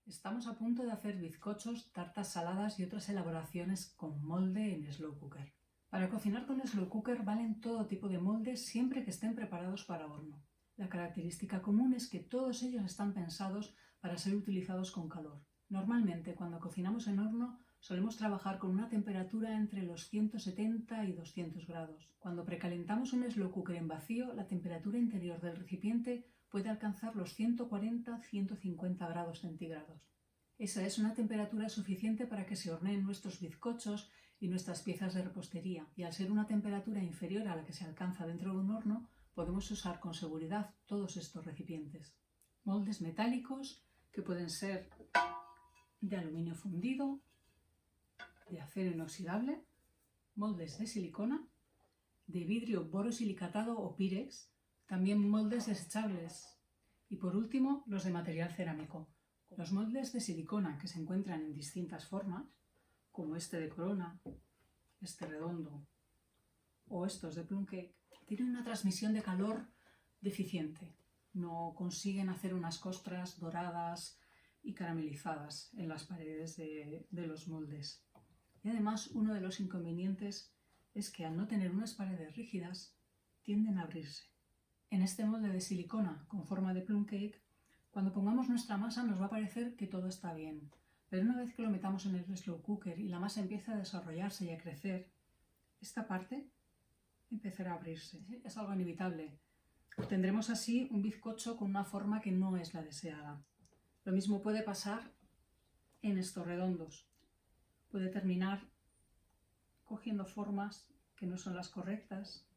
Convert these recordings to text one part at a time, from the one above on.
Estamos a punto de hacer bizcochos, tartas saladas y otras elaboraciones con molde en slow cooker. Para cocinar con slow cooker valen todo tipo de moldes siempre que estén preparados para horno. La característica común es que todos ellos están pensados para ser utilizados con calor. Normalmente cuando cocinamos en horno solemos trabajar con una temperatura entre los 170 y 200 grados. Cuando precalentamos un slow cooker en vacío, la temperatura interior del recipiente puede alcanzar los 140-150 grados centígrados. Esa es una temperatura suficiente para que se horneen nuestros bizcochos y nuestras piezas de repostería, y al ser una temperatura inferior a la que se alcanza dentro de un horno, podemos usar con seguridad todos estos recipientes. Moldes metálicos que pueden ser de aluminio fundido, de acero inoxidable, moldes de silicona, de vidrio borosilicatado o Pirex, también moldes desechables y por último los de material cerámico. Los moldes de silicona que se encuentran en distintas formas, como este de corona, este redondo o estos de plum cake, tienen una transmisión de calor deficiente. No consiguen hacer unas costras doradas y caramelizadas en las paredes de los moldes. Y además uno de los inconvenientes es que al no tener unas paredes rígidas tienden a abrirse. En este molde de silicona con forma de plum cake, cuando pongamos nuestra masa nos va a parecer que todo está bien, pero una vez que lo metamos en el slow cooker y la masa empieza a desarrollarse y a crecer, esta parte empezará a abrirse. Es algo inevitable. Obtendremos así un bizcocho con una forma que no es la deseada. Lo mismo puede pasar en estos redondos. Puede terminar cogiendo formas que no son las correctas,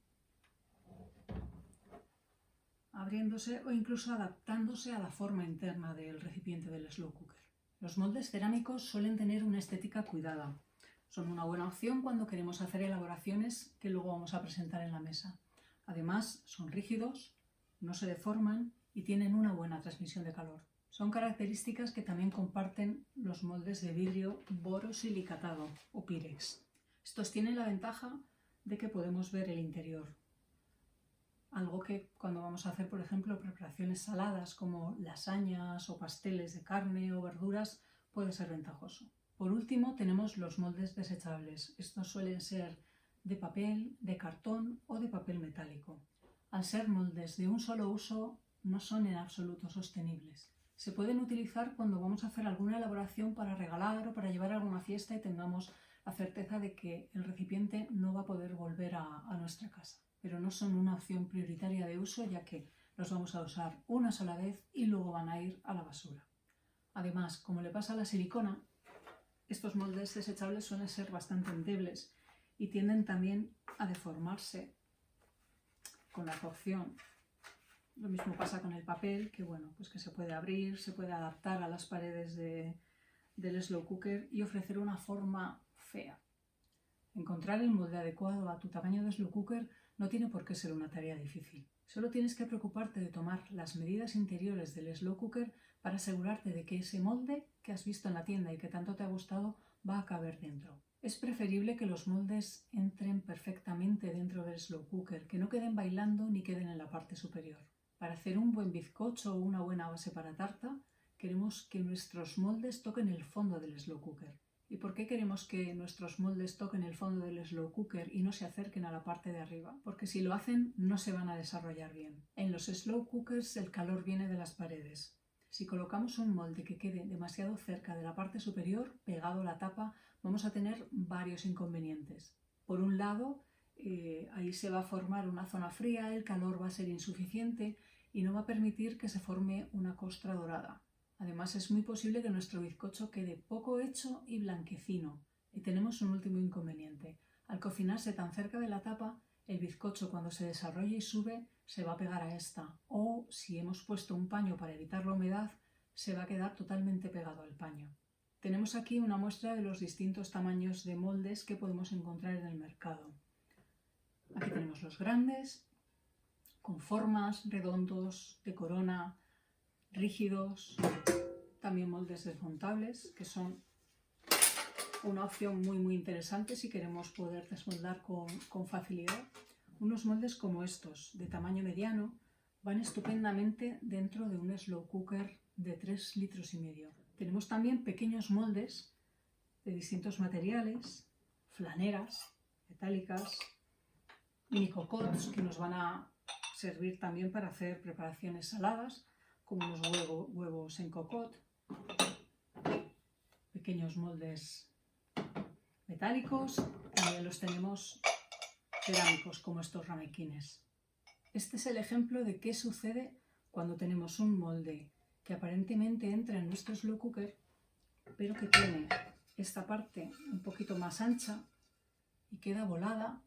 abriéndose o incluso adaptándose a la forma interna del recipiente del slow cooker. Los moldes cerámicos suelen tener una estética cuidada. Son una buena opción cuando queremos hacer elaboraciones que luego vamos a presentar en la mesa. Además, son rígidos, no se deforman y tienen una buena transmisión de calor. Son características que también comparten los moldes de vidrio borosilicatado o Pirex. Estos tienen la ventaja de que podemos ver el interior. Algo que cuando vamos a hacer, por ejemplo, preparaciones saladas como lasañas o pasteles de carne o verduras puede ser ventajoso. Por último, tenemos los moldes desechables. Estos suelen ser de papel, de cartón o de papel metálico. Al ser moldes de un solo uso, no son en absoluto sostenibles. Se pueden utilizar cuando vamos a hacer alguna elaboración para regalar o para llevar a alguna fiesta y tengamos la certeza de que el recipiente no va a poder volver a nuestra casa. Pero no son una opción prioritaria de uso, ya que los vamos a usar una sola vez y luego van a ir a la basura. Además, como le pasa a la silicona, estos moldes desechables suelen ser bastante endebles y tienden también a deformarse con la cocción. Lo mismo pasa con el papel, que bueno, pues que se puede abrir, se puede adaptar a las paredes del slow cooker y ofrecer una forma fea. Encontrar el molde adecuado a tu tamaño de slow cooker no tiene por qué ser una tarea difícil. Solo tienes que preocuparte de tomar las medidas interiores del slow cooker para asegurarte de que ese molde que has visto en la tienda y que tanto te ha gustado va a caber dentro. Es preferible que los moldes entren perfectamente dentro del slow cooker, que no queden bailando ni queden en la parte superior. Para hacer un buen bizcocho o una buena base para tarta, queremos que nuestros moldes toquen el fondo del slow cooker. ¿Y por qué queremos que nuestros moldes toquen el fondo del slow cooker y no se acerquen a la parte de arriba? Porque si lo hacen, no se van a desarrollar bien. En los slow cookers el calor viene de las paredes. Si colocamos un molde que quede demasiado cerca de la parte superior, pegado a la tapa, vamos a tener varios inconvenientes. Por un lado, ahí se va a formar una zona fría, el calor va a ser insuficiente y no va a permitir que se forme una costra dorada. Además, es muy posible que nuestro bizcocho quede poco hecho y blanquecino. Y tenemos un último inconveniente. Al cocinarse tan cerca de la tapa, el bizcocho cuando se desarrolla y sube se va a pegar a esta. O si hemos puesto un paño para evitar la humedad, se va a quedar totalmente pegado al paño. Tenemos aquí una muestra de los distintos tamaños de moldes que podemos encontrar en el mercado. Aquí tenemos los grandes, con formas, redondos, de corona, rígidos, también moldes desmontables, que son una opción muy interesante si queremos poder desmoldar con facilidad. Unos moldes como estos, de tamaño mediano, van estupendamente dentro de un slow cooker de 3,5 litros. Tenemos también pequeños moldes de distintos materiales, flaneras metálicas, mini cocots que nos van a servir también para hacer preparaciones saladas, como los huevos en cocot, pequeños moldes metálicos, también los tenemos cerámicos como estos ramequines. Este es el ejemplo de qué sucede cuando tenemos un molde que aparentemente entra en nuestro slow cooker, pero que tiene esta parte un poquito más ancha y queda volada,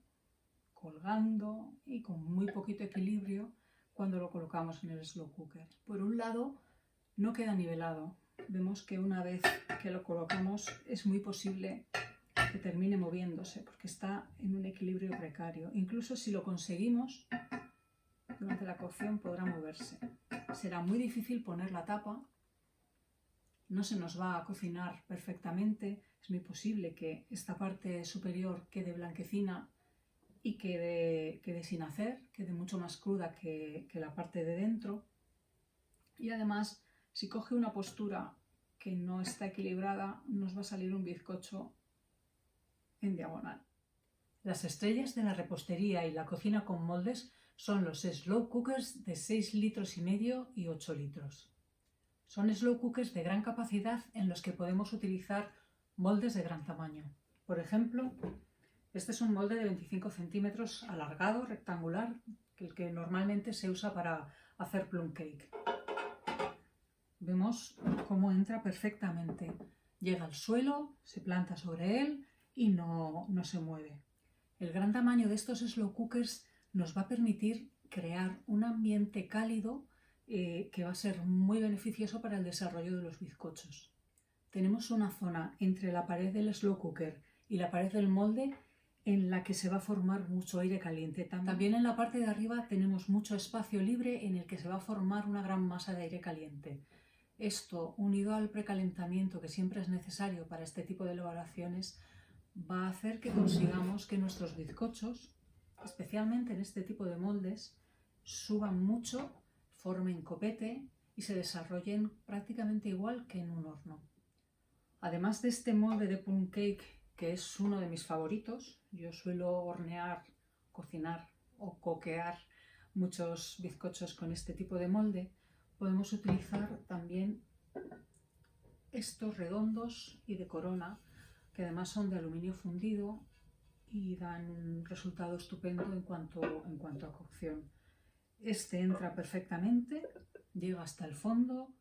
colgando y con muy poquito equilibrio cuando lo colocamos en el slow cooker. Por un lado, no queda nivelado. Vemos que una vez que lo colocamos es muy posible que termine moviéndose porque está en un equilibrio precario. Incluso si lo conseguimos, durante la cocción podrá moverse. Será muy difícil poner la tapa, no se nos va a cocinar perfectamente, es muy posible que esta parte superior quede blanquecina y quede sin hacer, quede mucho más cruda que la parte de dentro. Y además, si coge una postura que no está equilibrada, nos va a salir un bizcocho en diagonal. Las estrellas de la repostería y la cocina con moldes son los slow cookers de 6,5 litros y 8 litros. Son slow cookers de gran capacidad en los que podemos utilizar moldes de gran tamaño. Por ejemplo, este es un molde de 25 centímetros alargado, rectangular, el que normalmente se usa para hacer plum cake. Vemos cómo entra perfectamente. Llega al suelo, se planta sobre él y no se mueve. El gran tamaño de estos slow cookers nos va a permitir crear un ambiente cálido que va a ser muy beneficioso para el desarrollo de los bizcochos. Tenemos una zona entre la pared del slow cooker y la pared del molde en la que se va a formar mucho aire caliente. También en la parte de arriba tenemos mucho espacio libre en el que se va a formar una gran masa de aire caliente. Esto, unido al precalentamiento que siempre es necesario para este tipo de elaboraciones, va a hacer que consigamos que nuestros bizcochos, especialmente en este tipo de moldes, suban mucho, formen copete y se desarrollen prácticamente igual que en un horno. Además de este molde de plum cake, que es uno de mis favoritos, yo suelo hornear, cocinar o coquear muchos bizcochos con este tipo de molde, podemos utilizar también estos redondos y de corona, que además son de aluminio fundido y dan un resultado estupendo en cuanto a cocción. Este entra perfectamente, llega hasta el fondo,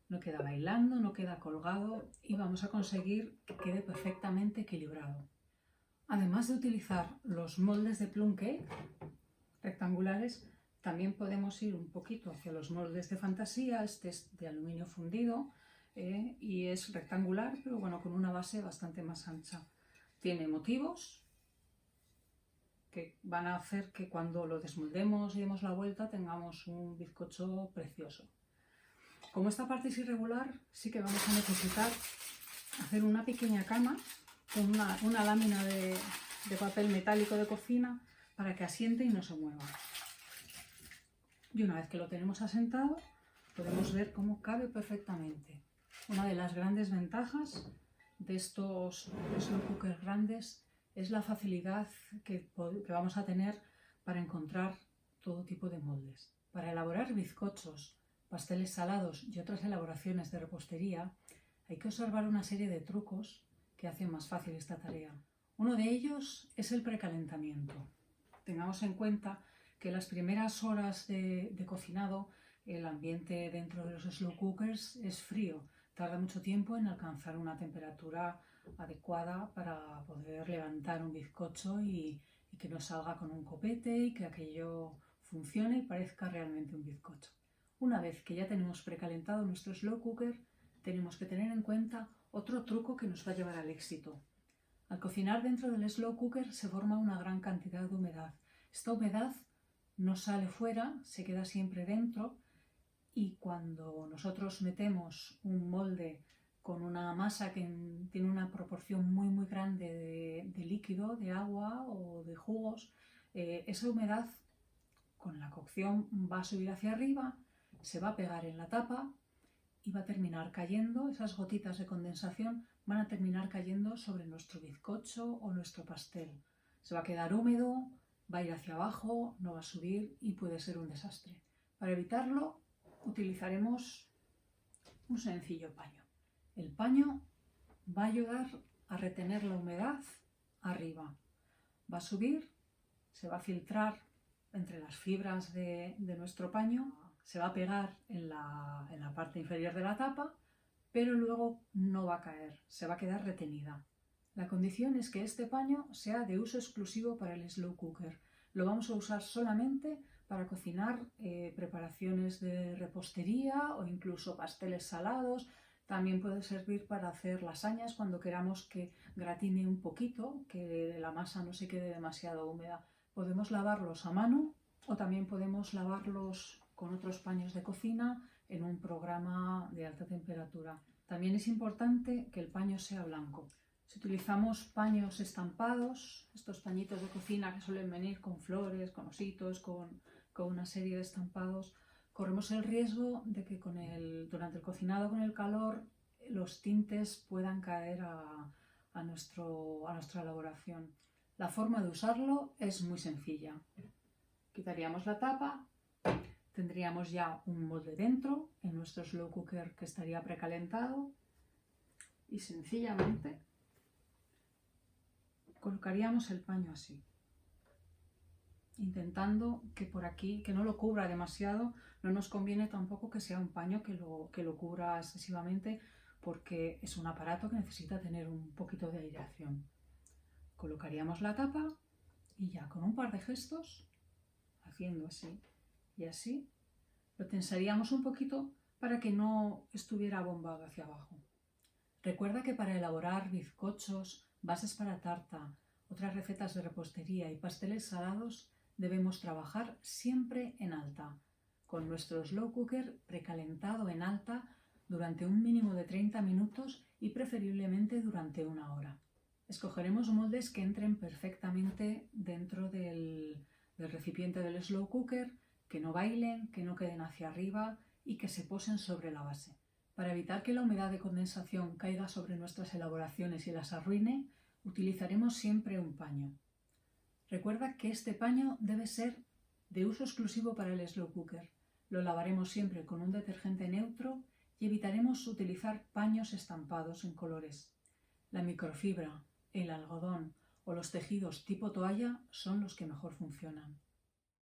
no queda bailando, no queda colgado y vamos a conseguir que quede perfectamente equilibrado. Además de utilizar los moldes de plum cake rectangulares, también podemos ir un poquito hacia los moldes de fantasía. Este es de aluminio fundido y es rectangular, pero bueno, con una base bastante más ancha. Tiene motivos que van a hacer que cuando lo desmoldemos y demos la vuelta tengamos un bizcocho precioso. Como esta parte es irregular, sí que vamos a necesitar hacer una pequeña cama con una lámina de papel metálico de cocina para que asiente y no se mueva. Y una vez que lo tenemos asentado, podemos ver cómo cabe perfectamente. Una de las grandes ventajas de estos slow cookers grandes es la facilidad que vamos a tener para encontrar todo tipo de moldes. Para elaborar bizcochos, pasteles salados y otras elaboraciones de repostería, hay que observar una serie de trucos que hacen más fácil esta tarea. Uno de ellos es el precalentamiento. Tengamos en cuenta que las primeras horas de cocinado, el ambiente dentro de los slow cookers es frío. Tarda mucho tiempo en alcanzar una temperatura adecuada para poder levantar un bizcocho y que no salga con un copete y que aquello funcione y parezca realmente un bizcocho. Una vez que ya tenemos precalentado nuestro slow cooker, tenemos que tener en cuenta otro truco que nos va a llevar al éxito. Al cocinar dentro del slow cooker se forma una gran cantidad de humedad. Esta humedad no sale fuera, se queda siempre dentro, y cuando nosotros metemos un molde con una masa que tiene una proporción muy grande de líquido, de agua o de jugos, esa humedad con la cocción va a subir hacia arriba, se va a pegar en la tapa y va a terminar cayendo, esas gotitas de condensación van a terminar cayendo sobre nuestro bizcocho o nuestro pastel. Se va a quedar húmedo, va a ir hacia abajo, no va a subir y puede ser un desastre. Para evitarlo utilizaremos un sencillo paño. El paño va a ayudar a retener la humedad arriba. Va a subir, se va a filtrar entre las fibras de nuestro paño, se va a pegar en la parte inferior de la tapa, pero luego no va a caer, se va a quedar retenida. La condición es que este paño sea de uso exclusivo para el slow cooker. Lo vamos a usar solamente para cocinar preparaciones de repostería o incluso pasteles salados. También puede servir para hacer lasañas cuando queramos que gratine un poquito, que la masa no se quede demasiado húmeda. Podemos lavarlos a mano o también podemos lavarlos con otros paños de cocina en un programa de alta temperatura. También es importante que el paño sea blanco. Si utilizamos paños estampados, estos pañitos de cocina que suelen venir con flores, con ositos, con una serie de estampados, corremos el riesgo de que durante el cocinado con el calor los tintes puedan caer a nuestra elaboración. La forma de usarlo es muy sencilla. Quitaríamos la tapa, tendríamos ya un molde dentro en nuestro slow cooker que estaría precalentado y sencillamente colocaríamos el paño así, intentando que por aquí, que no lo cubra demasiado. No nos conviene tampoco que sea un paño que lo cubra excesivamente, porque es un aparato que necesita tener un poquito de aireación. Colocaríamos la tapa y ya con un par de gestos, haciendo así y así, lo tensaríamos un poquito para que no estuviera bombado hacia abajo. Recuerda que para elaborar bizcochos, bases para tarta, otras recetas de repostería y pasteles salados debemos trabajar siempre en alta, con nuestro slow cooker precalentado en alta durante un mínimo de 30 minutos y preferiblemente durante 1 hora. Escogeremos moldes que entren perfectamente dentro del recipiente del slow cooker, que no bailen, que no queden hacia arriba y que se posen sobre la base. Para evitar que la humedad de condensación caiga sobre nuestras elaboraciones y las arruine, utilizaremos siempre un paño. Recuerda que este paño debe ser de uso exclusivo para el slow cooker. Lo lavaremos siempre con un detergente neutro y evitaremos utilizar paños estampados en colores. La microfibra, el algodón o los tejidos tipo toalla son los que mejor funcionan.